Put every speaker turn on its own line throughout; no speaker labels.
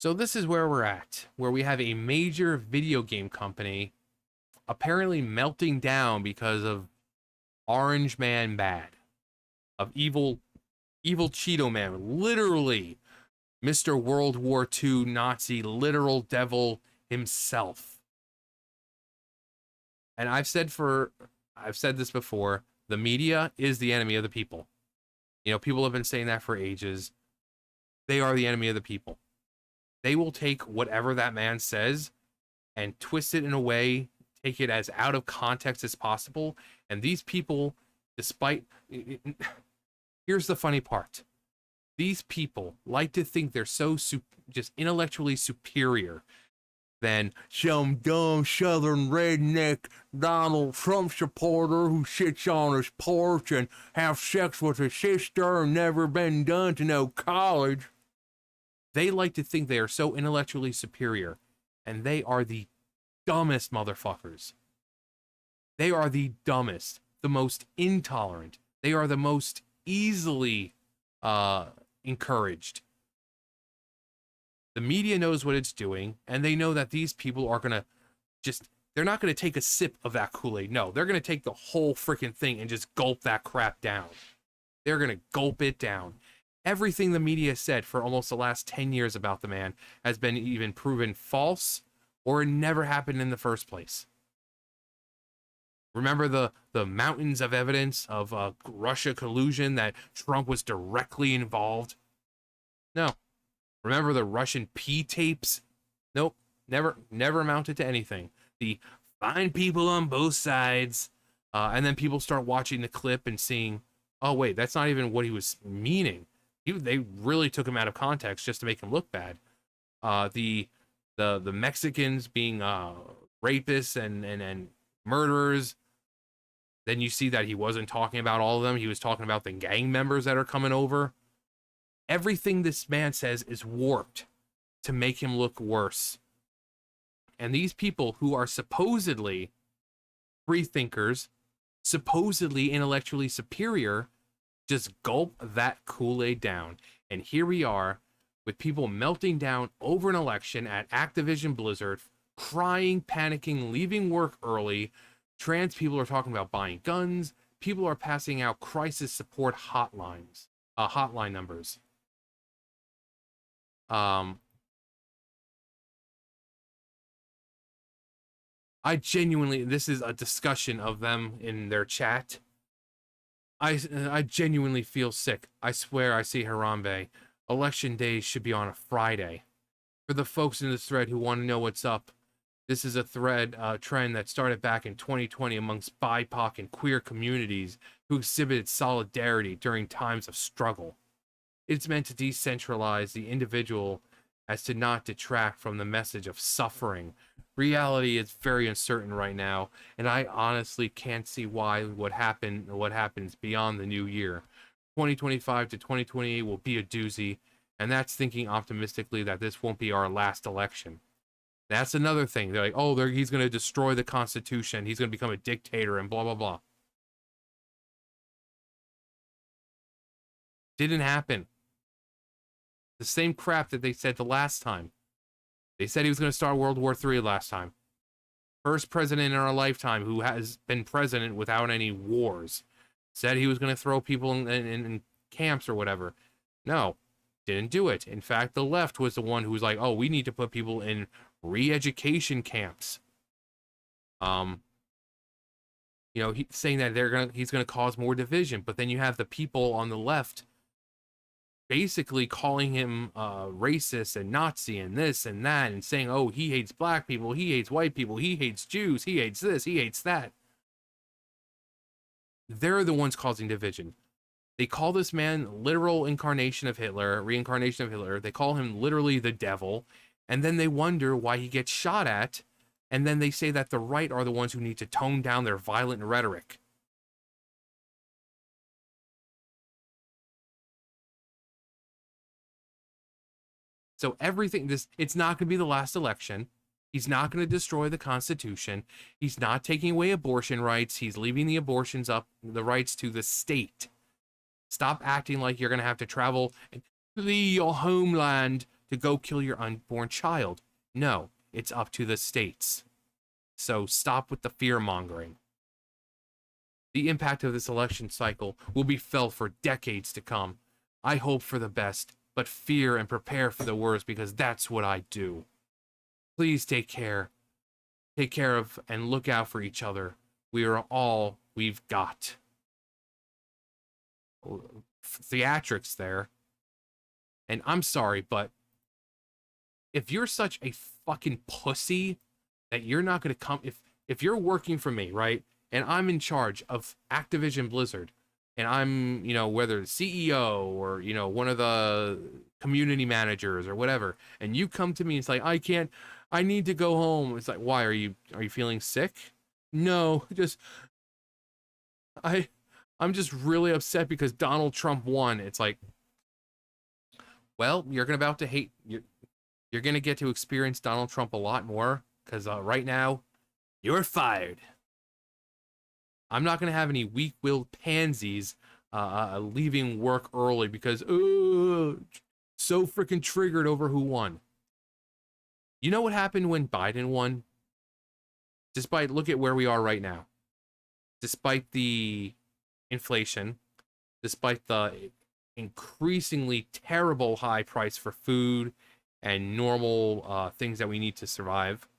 So this is where we're at, where we have a major video game company apparently melting down because of Orange Man bad, of evil Cheeto Man, literally Mr. World War II Nazi literal devil himself. And I've said this before, the media is the enemy of the people. You know, people have been saying that for ages. They are the enemy of the people. They will take whatever that man says and twist it in a way, take it as out of context as possible. And these people, despite, here's the funny part. These people like to think they're so just intellectually superior than some dumb southern redneck Donald Trump supporter who sits on his porch and have sex with his sister and never been done to no college. They like to think they are so intellectually superior, and they are the dumbest motherfuckers. They are the dumbest, the most intolerant. They are the most easily encouraged. The media knows what it's doing, and they know that these people are going to they're not going to take a sip of that Kool-Aid. No, they're going to take the whole freaking thing and just gulp that crap down. They're going to gulp it down. Everything the media said for almost the last 10 years about the man has been even proven false or it never happened in the first place. Remember the mountains of evidence of Russia collusion that Trump was directly involved? No. Remember the Russian P tapes? Nope. Never amounted to anything. The fine people on both sides. And then people start watching the clip and seeing, oh, wait, that's not even what he was meaning. They really took him out of context just to make him look bad. The Mexicans being rapists and murderers. Then you see that he wasn't talking about all of them. He was talking about the gang members that are coming over. Everything this man says is warped to make him look worse. And these people who are supposedly free thinkers, supposedly intellectually superior, just gulp that Kool-Aid down. And here we are with people melting down over an election at Activision Blizzard, crying, panicking, leaving work early. Trans people are talking about buying guns. People are passing out crisis support hotline numbers. I genuinely, this is a discussion of them in their chat. I genuinely feel sick. I swear I see Harambe. Election day should be on a Friday. For the folks in this thread who want to know what's up, this is a trend that started back in 2020 amongst BIPOC and queer communities who exhibited solidarity during times of struggle. It's meant to decentralize the individual as to not detract from the message of suffering. Reality is very uncertain right now, and I honestly can't see what happens beyond the new year. 2025 to 2028 will be a doozy, and that's thinking optimistically that this won't be our last election. That's another thing. They're like, oh, he's going to destroy the Constitution. He's going to become a dictator and blah, blah, blah. Didn't happen. The same crap that they said the last time. They said he was going to start World War III last time. First president in our lifetime who has been president without any wars. Said he was going to throw people in camps or whatever. No, didn't do it. In fact, the left was the one who was like, oh, we need to put people in re-education camps. Saying that he's going to cause more division. But then you have the people on the left basically calling him racist and Nazi and this and that, and saying, oh, he hates black people, he hates white people, he hates Jews, he hates this, he hates that. They're the ones causing division. They call this man literal reincarnation of Hitler. They call him literally the devil, and then they wonder why he gets shot at, and then they say that the right are the ones who need to tone down their violent rhetoric. So it's not going to be the last election. He's not going to destroy the Constitution. He's not taking away abortion rights. He's leaving the rights to the state. Stop acting like you're going to have to travel and flee your homeland to go kill your unborn child. No, it's up to the states. So stop with the fear-mongering. The impact of this election cycle will be felt for decades to come. I hope for the best, but fear and prepare for the worst because that's what I do. Please take care. Take care of and look out for each other. We are all we've got. Theatrics there. And I'm sorry, but if you're such a fucking pussy that you're not going to come, if you're working for me, right, and I'm in charge of Activision Blizzard, and I'm, you know, whether the CEO or, you know, one of the community managers or whatever, and you come to me and it's like, I need to go home. It's like, why? Are you feeling sick? No, I'm just really upset because Donald Trump won. It's like, well, you're about to hate, you're going to get to experience Donald Trump a lot more because right now, you're fired. I'm not going to have any weak-willed pansies leaving work early because, so freaking triggered over who won. You know what happened when Biden won? Look at where we are right now. Despite the inflation, despite the increasingly terrible high price for food and normal things that we need to survive,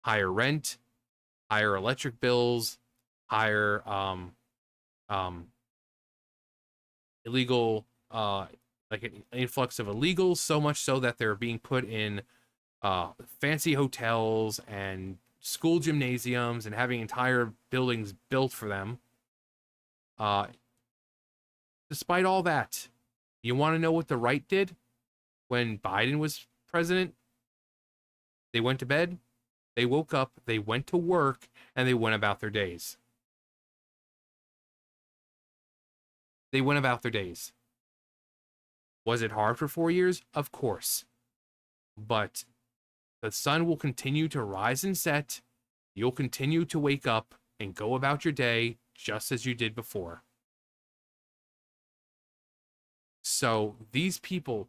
higher rent, higher electric bills, higher illegal like an influx of illegals, so much so that they're being put in fancy hotels and school gymnasiums and having entire buildings built for them. Despite all that, you want to know what the right did when Biden was president? They went to bed, they woke up, they went to work, and they went about their days. They went about their days. Was it hard for 4 years? Of course. But the sun will continue to rise and set. You'll continue to wake up and go about your day just as you did before. So these people,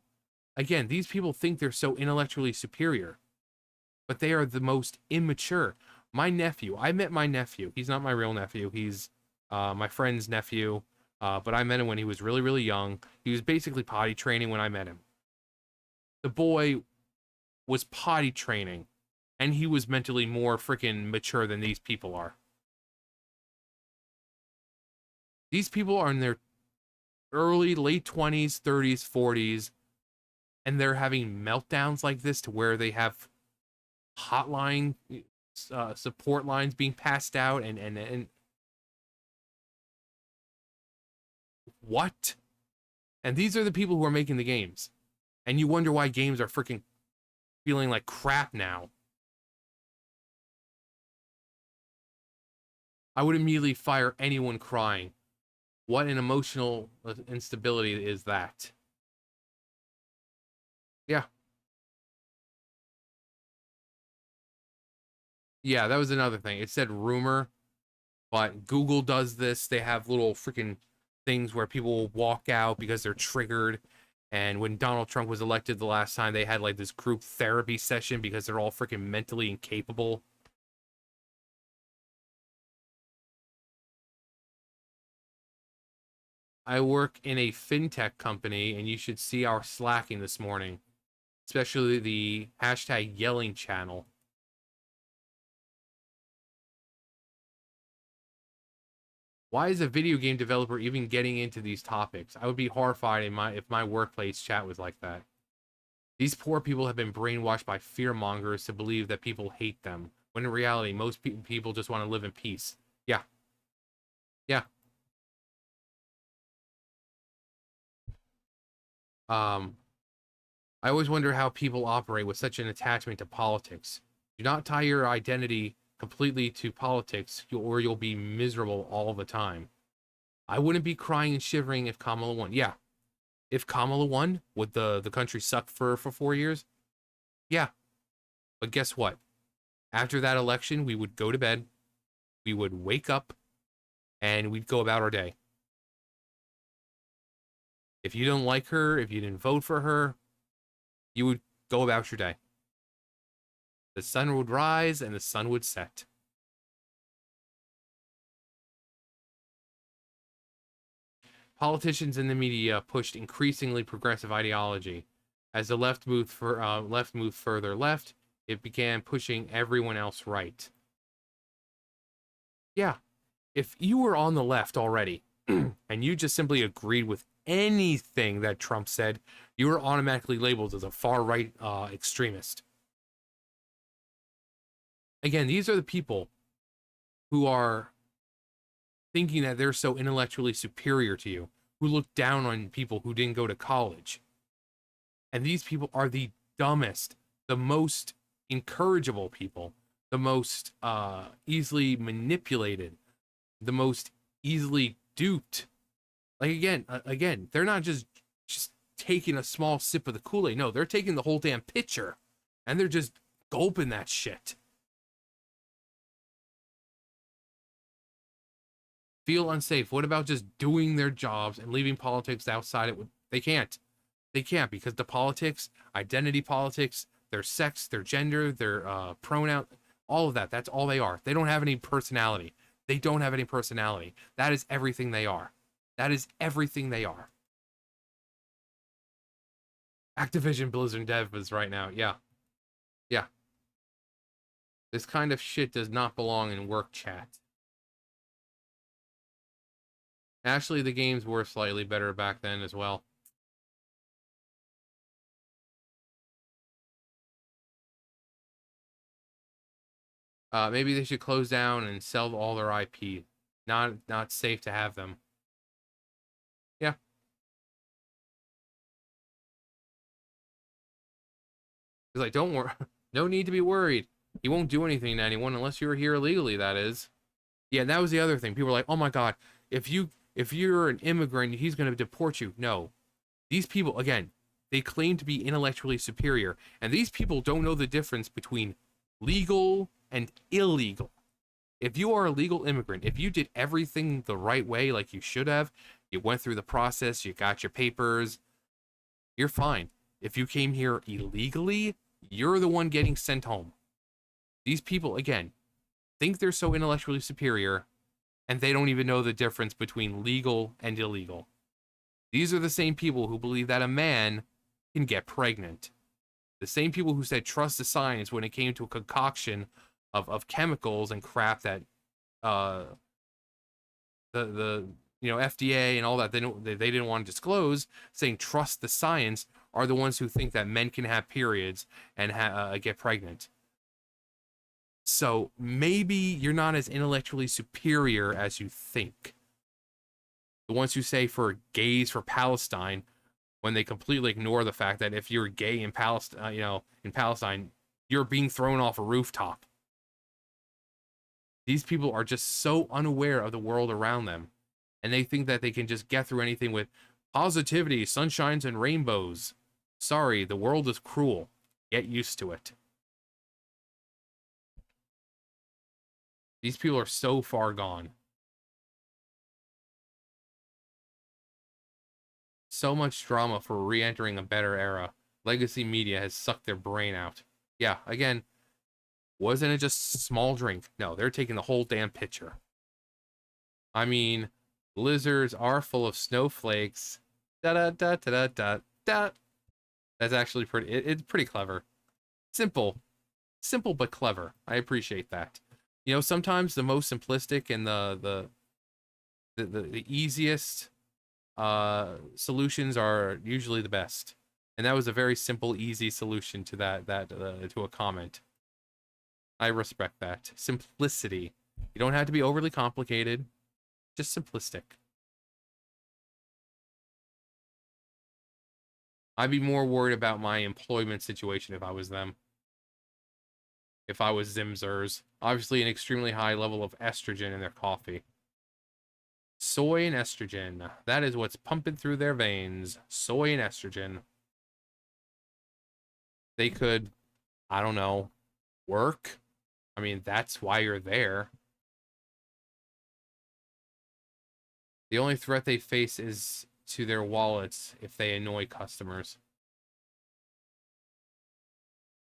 again, these people think they're so intellectually superior, but they are the most immature. My nephew, I met my nephew. He's not my real nephew. He's my friend's nephew. But I met him when he was really, really young. He was basically potty training when I met him. The boy was potty training, and he was mentally more freaking mature than these people are. These people are in their late 20s, 30s, 40s, and they're having meltdowns like this to where they have hotline support lines being passed out and what? And these are the people who are making the games. And you wonder why games are freaking feeling like crap now. I would immediately fire anyone crying. What an emotional instability is that? Yeah. Yeah, that was another thing. It said rumor, but Google does this. They have little freaking things where people will walk out because they're triggered. And when Donald Trump was elected the last time, they had like this group therapy session because they're all freaking mentally incapable. I work in a fintech company, and you should see our slacking this morning, especially the hashtag yelling channel. Why is a video game developer even getting into these topics? I would be horrified if my workplace chat was like that. These poor people have been brainwashed by fearmongers to believe that people hate them, when in reality, most people just want to live in peace. Yeah. Yeah. I always wonder how people operate with such an attachment to politics. Do not tie your identity completely to politics, or you'll be miserable all the time. I wouldn't be crying and shivering if Kamala won. Yeah. If Kamala won, would the country suck for 4 years? Yeah. But guess what? After that election, we would go to bed, we would wake up, and we'd go about our day. If you don't like her, if you didn't vote for her, You would go about your day. The sun would rise and the sun would set. Politicians and the media pushed increasingly progressive ideology. As the left moved further left, it began pushing everyone else right. Yeah, if you were on the left already and you just simply agreed with anything that Trump said, you were automatically labeled as a far right extremist. Again, these are the people who are thinking that they're so intellectually superior to you, who look down on people who didn't go to college. And these people are the dumbest, the most incorrigible people, the most easily manipulated, the most easily duped. Like again, they're not just taking a small sip of the Kool-Aid. No, they're taking the whole damn pitcher, and they're just gulping that shit. Feel unsafe. What about just doing their jobs and leaving politics outside it? They can't. They can't because the politics, identity politics, their sex, their gender, their pronoun, all of that, that's all they are. They don't have any personality. They don't have any personality. That is everything they are. That is everything they are. Activision Blizzard devs right now. Yeah. Yeah. This kind of shit does not belong in work chat. Actually, the games were slightly better back then as well. Maybe they should close down and sell all their IP. Not safe to have them. Yeah. He's like, don't worry. No need to be worried. He won't do anything to anyone unless you're here illegally, that is. Yeah, that was the other thing. People were like, oh my God, if you're an immigrant, he's gonna deport you. No. These people, again, they claim to be intellectually superior, and these people don't know the difference between legal and illegal. If you are a legal immigrant, if you did everything the right way, like you should have, you went through the process, you got your papers, you're fine. If you came here illegally, you're the one getting sent home. These people, again, think they're so intellectually superior, and they don't even know the difference between legal and illegal. These are the same people who believe that a man can get pregnant. The same people who said trust the science when it came to a concoction of chemicals and crap that the FDA and all that they didn't want to disclose, saying trust the science, are the ones who think that men can have periods and get pregnant. So maybe you're not as intellectually superior as you think. The ones who say for gays for Palestine, when they completely ignore the fact that if you're gay in Palestine, you're being thrown off a rooftop. These people are just so unaware of the world around them, and they think that they can just get through anything with positivity, sunshines, and rainbows. Sorry, the world is cruel. Get used to it. These people are so far gone. So much drama for re-entering a better era. Legacy media has sucked their brain out. Yeah, again, wasn't it just a small drink? No, they're taking the whole damn pitcher. I mean, blizzards are full of snowflakes. Da da da da da da. That's actually pretty. It's pretty clever. Simple, simple but clever. I appreciate that. Sometimes the most simplistic and the easiest solutions are usually the best. And that was a very simple, easy solution to that to a comment. I respect that. Simplicity. You don't have to be overly complicated. Just simplistic. I'd be more worried about my employment situation if I was them. If I was Zimzers. Obviously an extremely high level of estrogen in their coffee. Soy and estrogen. That is what's pumping through their veins. Soy and estrogen. They could, I don't know, work. I mean, that's why you're there. The only threat they face is to their wallets if they annoy customers.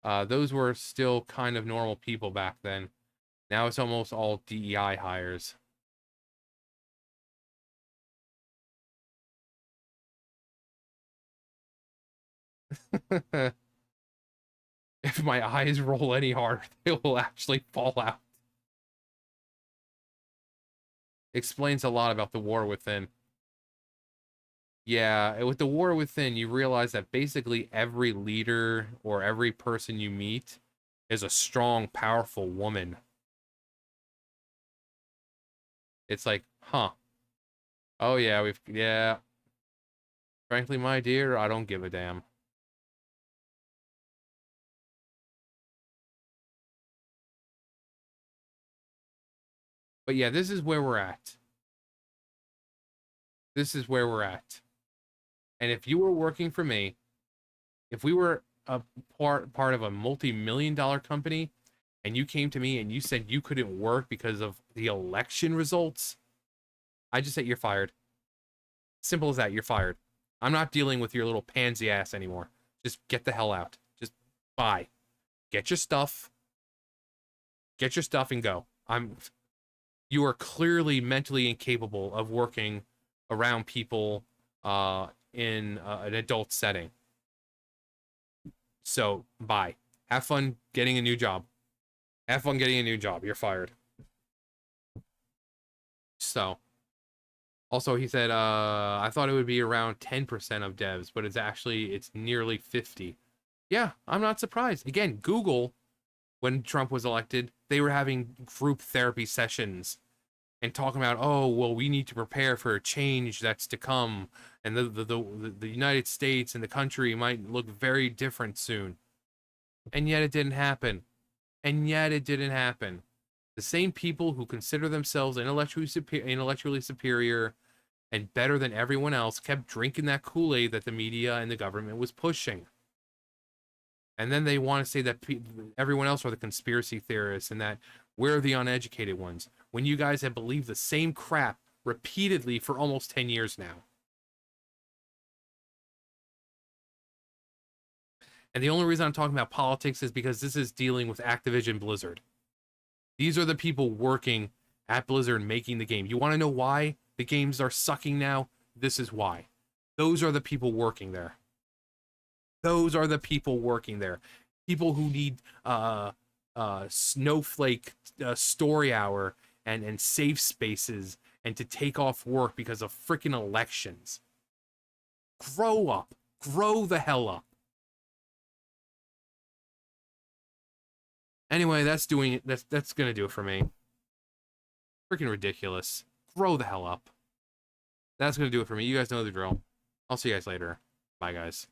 Those were still kind of normal people back then. Now it's almost all DEI hires. If my eyes roll any harder, they will actually fall out. Explains a lot about the war within. Yeah, with the war within, you realize that basically every leader or every person you meet is a strong, powerful woman. It's like, huh. Oh yeah, yeah. Frankly, my dear, I don't give a damn. But yeah, this is where we're at. This is where we're at. And if you were working for me, if we were a part of a multi-million dollar company and you came to me and you said you couldn't work because of the election results, I just say you're fired. Simple as that, you're fired. I'm not dealing with your little pansy ass anymore. Just get the hell out. Just bye. Get your stuff. Get your stuff and go. You are clearly mentally incapable of working around people in an adult setting. So, bye. Have fun getting a new job. Have fun getting a new job. You're fired. So, also he said, I thought it would be around 10% of devs, but it's nearly 50. Yeah, I'm not surprised. Again, Google, when Trump was elected, they were having group therapy sessions and talking about, oh, well, we need to prepare for a change that's to come, and the United States and the country might look very different soon. And yet it didn't happen. And yet it didn't happen. The same people who consider themselves intellectually superior and better than everyone else kept drinking that Kool-Aid that the media and the government was pushing. And then they want to say that everyone else are the conspiracy theorists and that we're the uneducated ones, when you guys have believed the same crap repeatedly for almost 10 years now. And the only reason I'm talking about politics is because this is dealing with Activision Blizzard. These are the people working at Blizzard making the game. You want to know why the games are sucking now? This is why. Those are the people working there. Those are the people working there. People who need snowflake story hour and safe spaces and to take off work because of freaking elections. Grow up. Grow the hell up. Anyway, that's gonna do it for me. Freaking ridiculous. Grow the hell up. That's gonna do it for me. You guys know the drill. I'll see you guys later. Bye, guys.